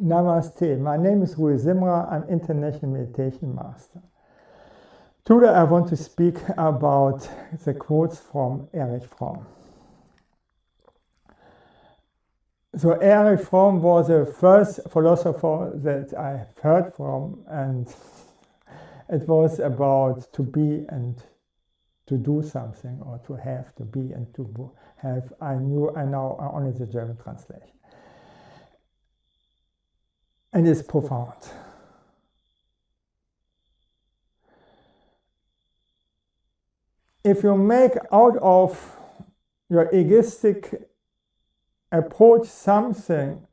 Namaste. My name is Rui Simra. I'm International Meditation Master. Today I want to speak about the quotes from Erich Fromm. So Erich Fromm was the first philosopher that I heard from, and it was about to be and to do something, or to have, to be and to have. I know only the German translation. And it's profound. If you make out of your egoistic approach something,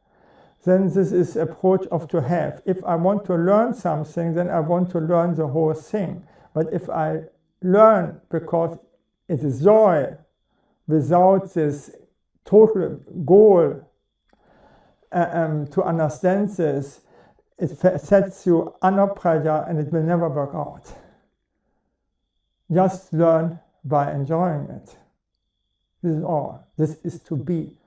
then this is approach of to have. If I want to learn something, then I want to learn the whole thing. But if I learn because it is joy, without this total goal to understand this, it sets you under pressure and it will never work out. Just learn by enjoying it. This is all. This is to be,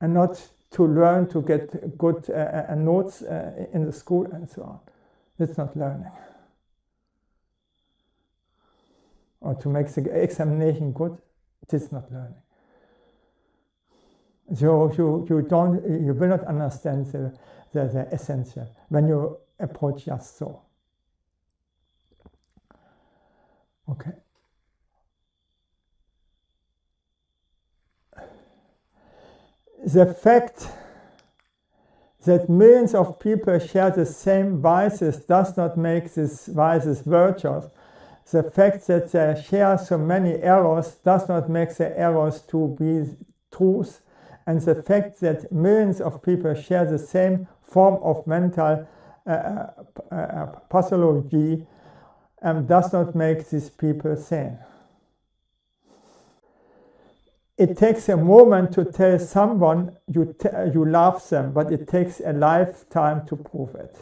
and not to learn to get good notes in the school and so on. It's not learning. Or to make the examination good, it is not learning. So you will not understand the essential when you approach just so. Okay. The fact that millions of people share the same vices does not make these vices virtuous. The fact that they share so many errors does not make the errors to be truth. And the fact that millions of people share the same form of mental pathology does not make these people sane. It takes a moment to tell someone you love them, but it takes a lifetime to prove it.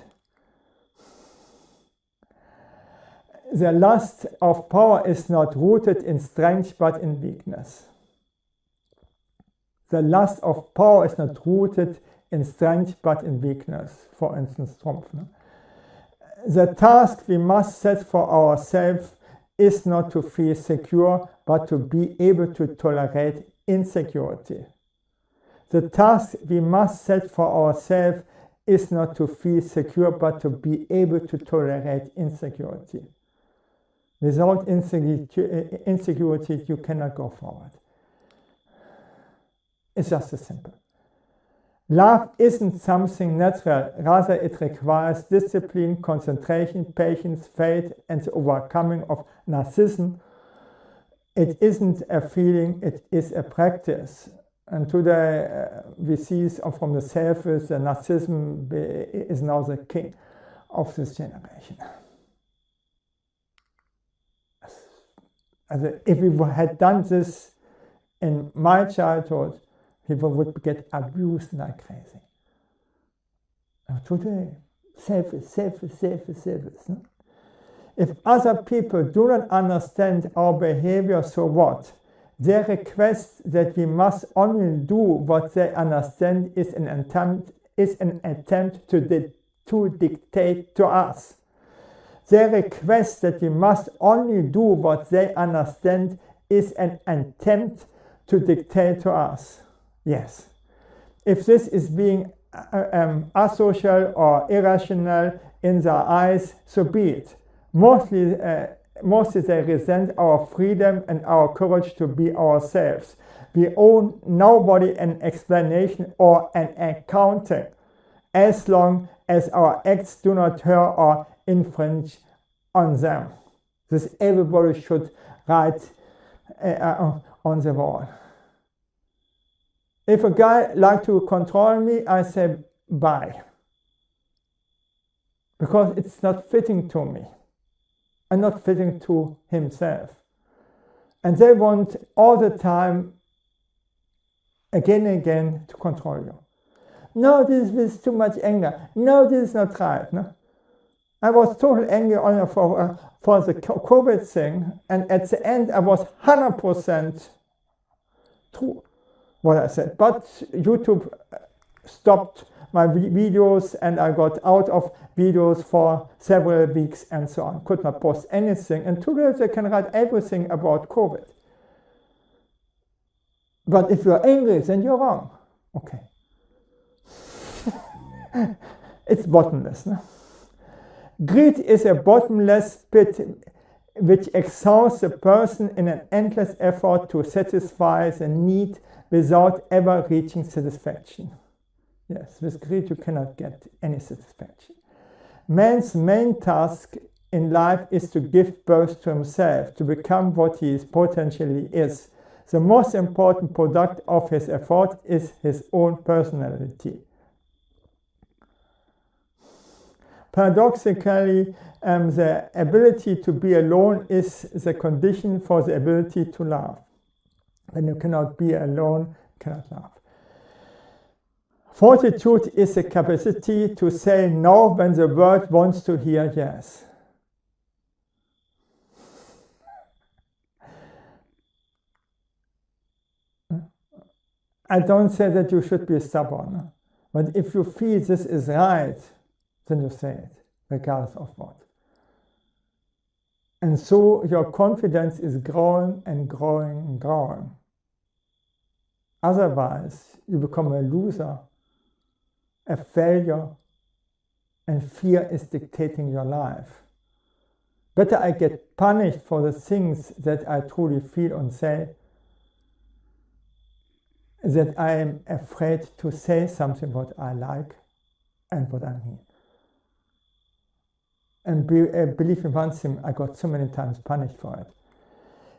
The lust of power is not rooted in strength but in weakness. The lust of power is not rooted in strength but in weakness, for instance, Fromm. The task we must set for ourselves is not to feel secure, but to be able to tolerate insecurity. The task we must set for ourselves is not to feel secure, but to be able to tolerate insecurity. Without insecurity, you cannot go forward. It's just as simple. Love isn't something natural, rather it requires discipline, concentration, patience, faith, and the overcoming of narcissism. It isn't a feeling, it is a practice. And today we see from the selfish, the narcissism is now the king of this generation. If we had done this in my childhood, people would get abused like crazy. Today, selfish. No? If other people do not understand our behavior, so what? Their request that we must only do what they understand is an attempt to dictate to us. Their request that we must only do what they understand is an attempt to dictate to us. Yes. If this is being asocial or irrational in their eyes, so be it. Mostly they resent our freedom and our courage to be ourselves. We owe nobody an explanation or an accounting, as long as our acts do not hurt or infringe on them. This everybody should write on the wall. If a guy likes to control me, I say bye. Because it's not fitting to me. And not fitting to himself. And they want all the time, again and again, to control you. No, this is too much anger. No, this is not right. No? I was totally angry for the COVID thing, and at the end I was 100% true what I said. But YouTube stopped my videos, and I got out of videos for several weeks and so on. Could not post anything. And today they can write everything about COVID. But if you're angry, then you're wrong. Okay. It's bottomless. No? Greed is a bottomless pit which exhausts the person in an endless effort to satisfy the need without ever reaching satisfaction. Yes, with greed you cannot get any satisfaction. Man's main task in life is to give birth to himself, to become what he potentially is. The most important product of his effort is his own personality. Paradoxically, the ability to be alone is the condition for the ability to laugh. When you cannot be alone, you cannot laugh. Fortitude is the capacity to say no when the world wants to hear yes. I don't say that you should be stubborn, but if you feel this is right, then you say it, regardless of what. And so your confidence is growing and growing and growing. Otherwise, you become a loser, a failure, and fear is dictating your life. Better I get punished for the things that I truly feel and say, that I am afraid to say something what I like and what I mean. And believe me one thing, I got so many times punished for it.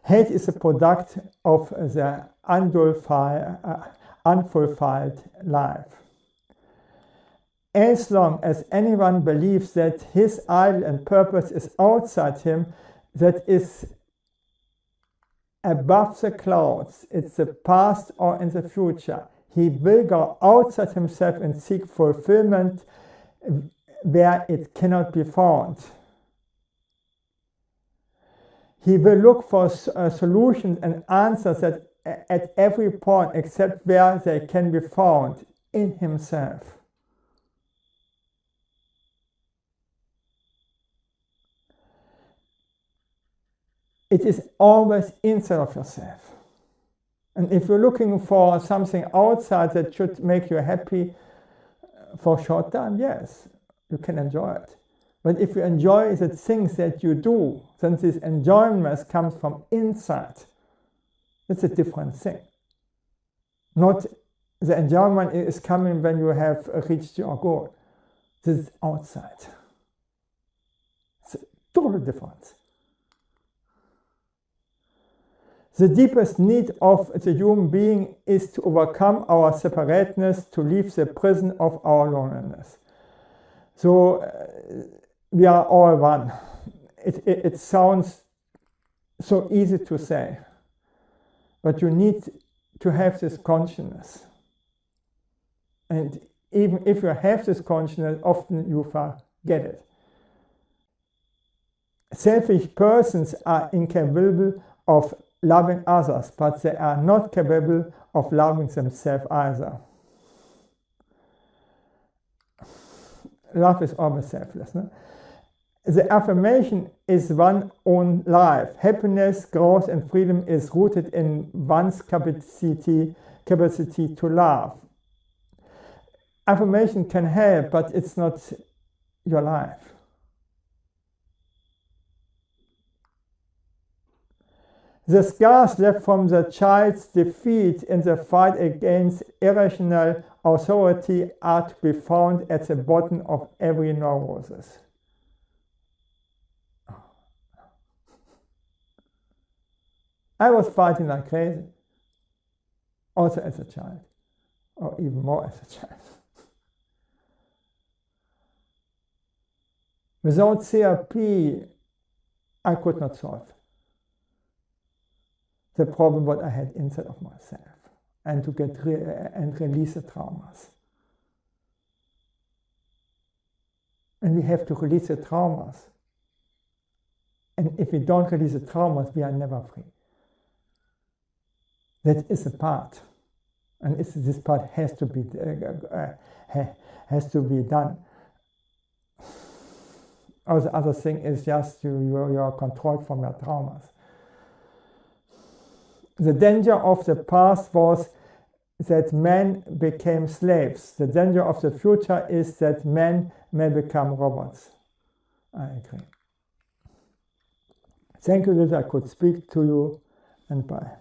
Hate is a product of the unfulfilled life. As long as anyone believes that his idol and purpose is outside him, that is above the clouds, it's the past or in the future, he will go outside himself and seek fulfillment where it cannot be found. He will look for solutions and answers at every point except where they can be found in himself. It is always inside of yourself. And if you're looking for something outside that should make you happy for a short time, yes, you can enjoy it. But if you enjoy the things that you do, then this enjoyment comes from inside. It's a different thing. Not the enjoyment is coming when you have reached your goal. This is outside. It's a total difference. The deepest need of the human being is to overcome our separateness, to leave the prison of our loneliness. So we are all one. It sounds so easy to say, but you need to have this consciousness. And even if you have this consciousness, often you forget it. Selfish persons are incapable of loving others, but they are not capable of loving themselves either. Love is always selfless. No? The affirmation is one's own life. Happiness, growth, and freedom is rooted in one's capacity to love. Affirmation can help, but it's not your life. The scars left from the child's defeat in the fight against irrational authority are to be found at the bottom of every neurosis. I was fighting like crazy, also as a child, or even more as a child. Without therapy, I could not solve the problem what I had inside of myself, and to get and release the traumas. And we have to release the traumas. And if we don't release the traumas, we are never free. That is a part. And this part has to be done. Or the other thing is just you're controlled from your traumas. The danger of the past was that men became slaves. The danger of the future is that men may become robots. I agree. Thank you that I could speak to you, and bye.